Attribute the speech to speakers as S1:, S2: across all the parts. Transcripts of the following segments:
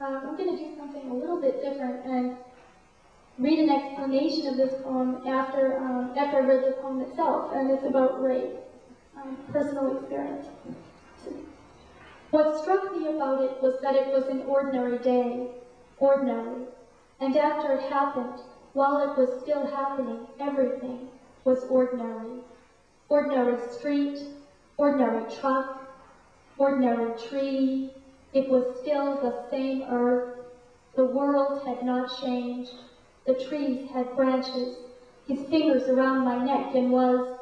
S1: I'm going to do something a little bit different and read an explanation of this poem after I read the poem itself, and it's about rape, personal experience. What struck me about it was that it was an ordinary day, ordinary, and after it happened, while it was still happening, everything was ordinary. Ordinary street, ordinary truck, ordinary tree. It was still the same earth. The world had not changed. The trees had branches. His fingers around my neck and was,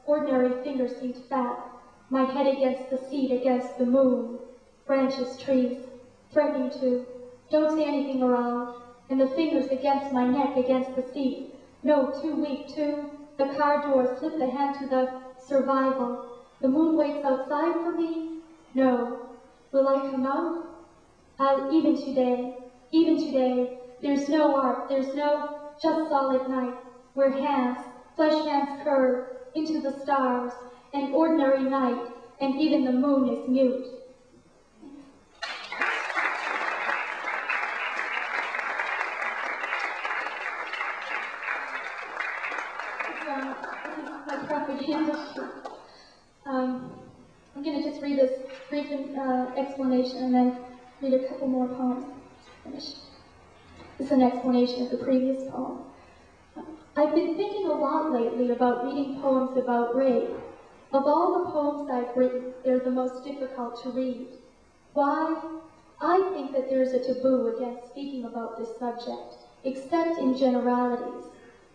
S1: ordinary fingers seemed fat. My head against the seat, against the moon. Branches, trees, threatening to, don't say anything around. And the fingers against my neck, against the seat. No, too weak, too. The car door, slip the hand to the survival. The moon waits outside for me? No. Will I come out? Even today, there's no art, there's no just solid night, where hands, flesh hands curve into the stars, an ordinary night, and even the moon is mute. This is my propaganda sheet. I'm going to just read this brief explanation and then read a couple more poems to finish. This is an explanation of the previous poem. I've been thinking a lot lately about reading poems about rape. Of all the poems I've written, they're the most difficult to read. Why? I think that there's a taboo against speaking about this subject, except in generalities.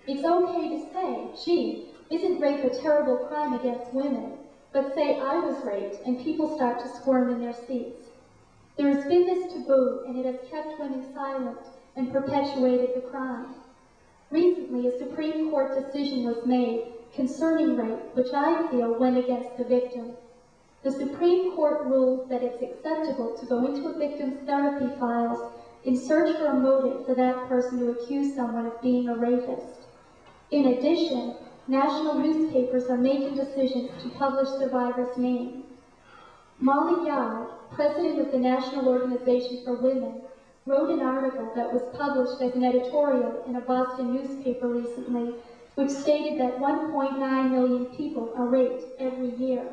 S1: It's okay to say, gee, isn't rape a terrible crime against women? But say I was raped, and people start to squirm in their seats. There has been this taboo, and it has kept women silent and perpetuated the crime. Recently, a Supreme Court decision was made concerning rape, which I feel went against the victim. The Supreme Court ruled that it's acceptable to go into a victim's therapy files in search for a motive for that person to accuse someone of being a rapist. In addition, national newspapers are making decisions to publish survivors' names. Molly Yard, president of the National Organization for Women, wrote an article that was published as an editorial in a Boston newspaper recently, which stated that 1.9 million people are raped every year.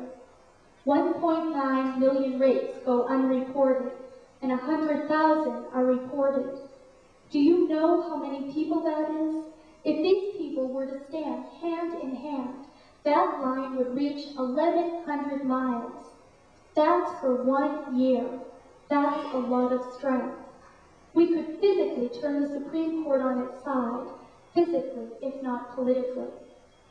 S1: 1.9 million rapes go unreported, and 100,000 are reported. Do you know how many people that is? If these people were to stand hand in hand, that line would reach 1,100 miles. That's for 1 year. That's a lot of strength. We could physically turn the Supreme Court on its side, physically, if not politically.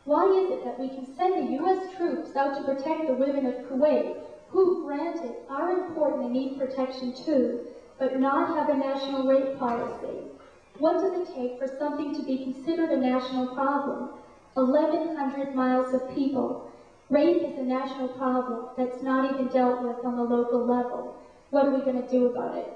S1: Why is it that we can send the U.S. troops out to protect the women of Kuwait, who, granted, are important and need protection too, but not have a national rape policy? What does it take for something to be considered a national problem? 1,100 miles of people. Rape is a national problem that's not even dealt with on the local level. What are we going to do about it?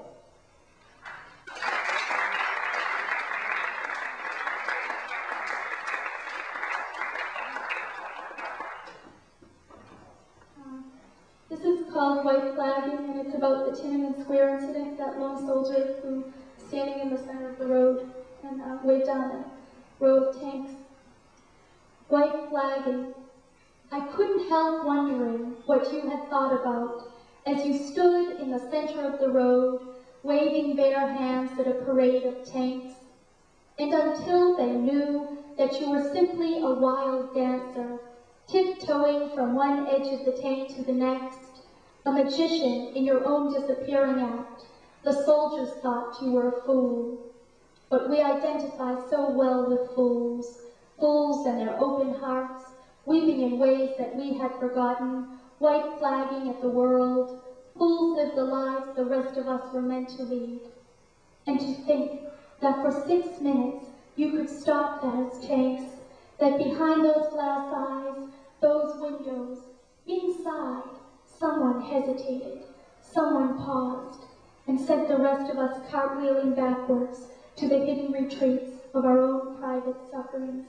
S1: This is called White Flagging, and it's about the Tiananmen Square incident, that lone soldier who standing in the center of the road and waved down a row of tanks. White flagging. I couldn't help wondering what you had thought about as you stood in the center of the road, waving bare hands at a parade of tanks. And until they knew that you were simply a wild dancer, tiptoeing from one edge of the tank to the next, a magician in your own disappearing act, the soldiers thought you were a fool. But we identify so well with fools, fools and their open hearts, weeping in ways that we had forgotten, white flagging at the world. Fools live the lives the rest of us were meant to lead. And to think that for 6 minutes you could stop those tanks, that behind those glass eyes, those windows, inside, someone hesitated, someone paused, and sent the rest of us cartwheeling backwards to the hidden retreats of our own private sufferings.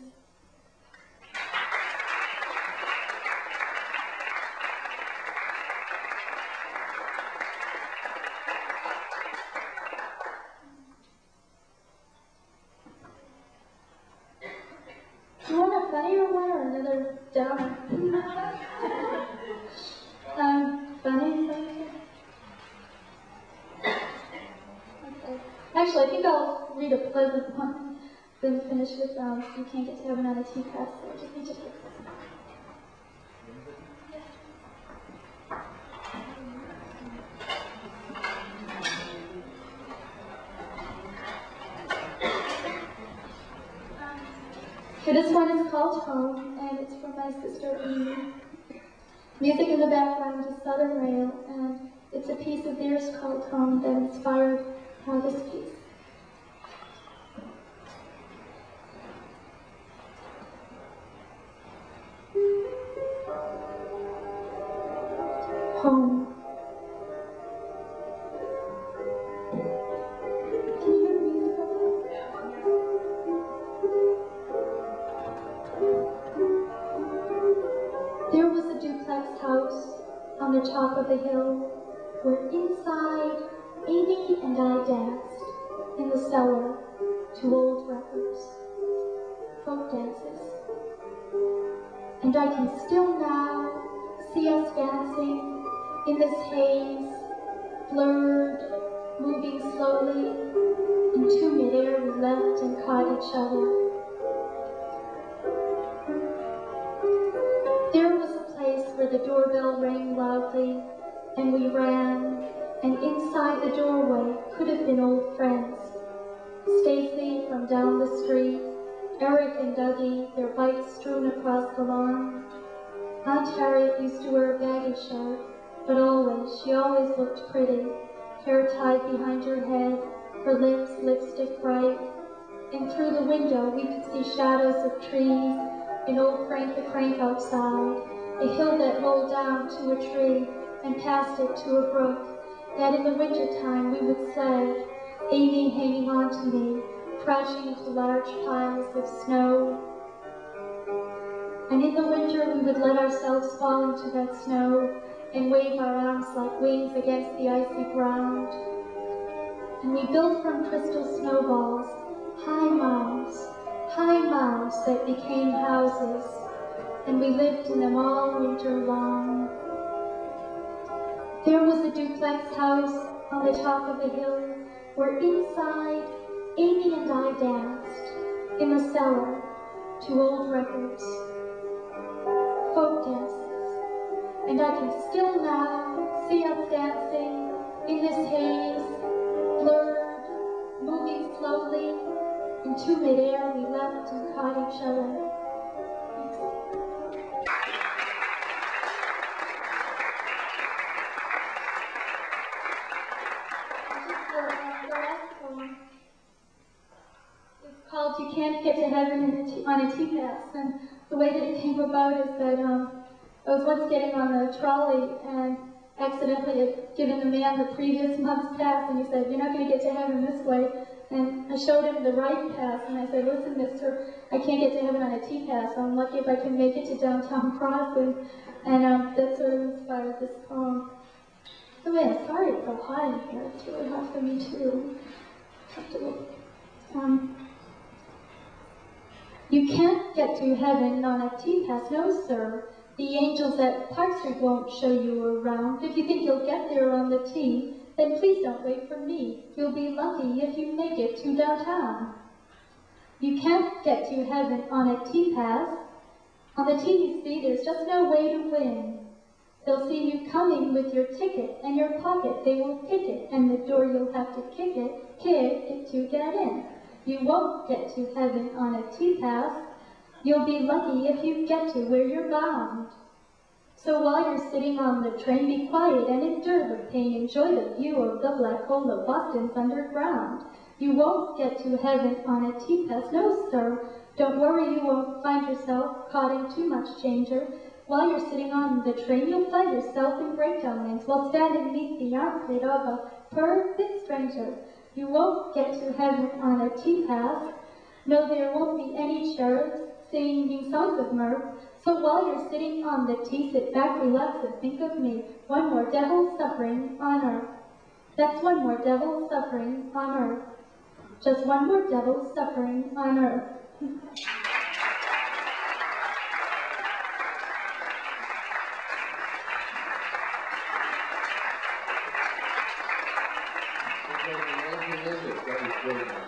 S1: read a pleasant one, then finish with You Can't Get to Heaven on a Tea Pass. So I just need to take this. Okay, this one is called Home, and it's from my sister Amy. Music in the background is Southern Rail, and it's a piece of theirs called Home that inspired this piece. Home. There was a duplex house on the top of the hill where inside Amy and I danced in the cellar to old records, folk dances. And I can still now see us dancing in this haze, blurred, moving slowly. Into midair we left and caught each other. There was a place where the doorbell rang loudly, and we ran, and inside the doorway could have been old friends. Stacy from down the street, Eric and Dougie, their bikes strewn across the lawn. Aunt Harriet used to wear a baggy shirt, but she always looked pretty, hair tied behind her head, her lips lipstick bright. And through the window we could see shadows of trees, and old Frank the Crank outside, a hill that rolled down to a tree and past it to a brook, that in the wintertime we would sled, Amy hanging on to me, crashing into large piles of snow. And in the winter we would let ourselves fall into that snow and wave our arms like wings against the icy ground. And we built from crystal snowballs high mounds that became houses, and we lived in them all winter long. There was a duplex house on the top of the hill where inside Amy and I danced in the cellar to old records, folk dances. And I can still now see us dancing in this haze, blurred, moving slowly. Into midair we left and caught each other. The last poem is called You Can't Get to Heaven on a Tea Pass. And the way that it came about is that I was once getting on the trolley and accidentally had given the man the previous month's pass, and he said, "You're not going to get to heaven this way." And I showed him the right pass, and I said, "Listen, mister, I can't get to heaven on a T pass. I'm lucky if I can make it to downtown Crossing." And that sort of inspired this poem. By the way, I'm sorry it's so hot in here. It's really hot for me, too. You can't get to heaven on a T pass, no, sir. The angels at Park Street won't show you around. If you think you'll get there on the T, then please don't wait for me. You'll be lucky if you make it to downtown. You can't get to heaven on a T-pass. On the T, you see, there's just no way to win. They'll see you coming with your ticket and your pocket. They will pick it, and the door you'll have to kick it to get in. You won't get to heaven on a T-pass. You'll be lucky if you get to where you're bound. So while you're sitting on the train, be quiet and endure the pain. Enjoy the view of the black hole of Boston's underground. You won't get to heaven on a T-pass, no, sir. Don't worry, you won't find yourself caught in too much danger. While you're sitting on the train, you'll find yourself in breakdown lanes while standing beneath the armpit of a perfect stranger. You won't get to heaven on a T-pass. No, there won't be any sheriffs singing songs of mirth. So while you're sitting on the T, sit back, relax, and think of me. One more devil suffering on earth. That's one more devil suffering on earth. Just one more devil suffering on earth.
S2: That was great.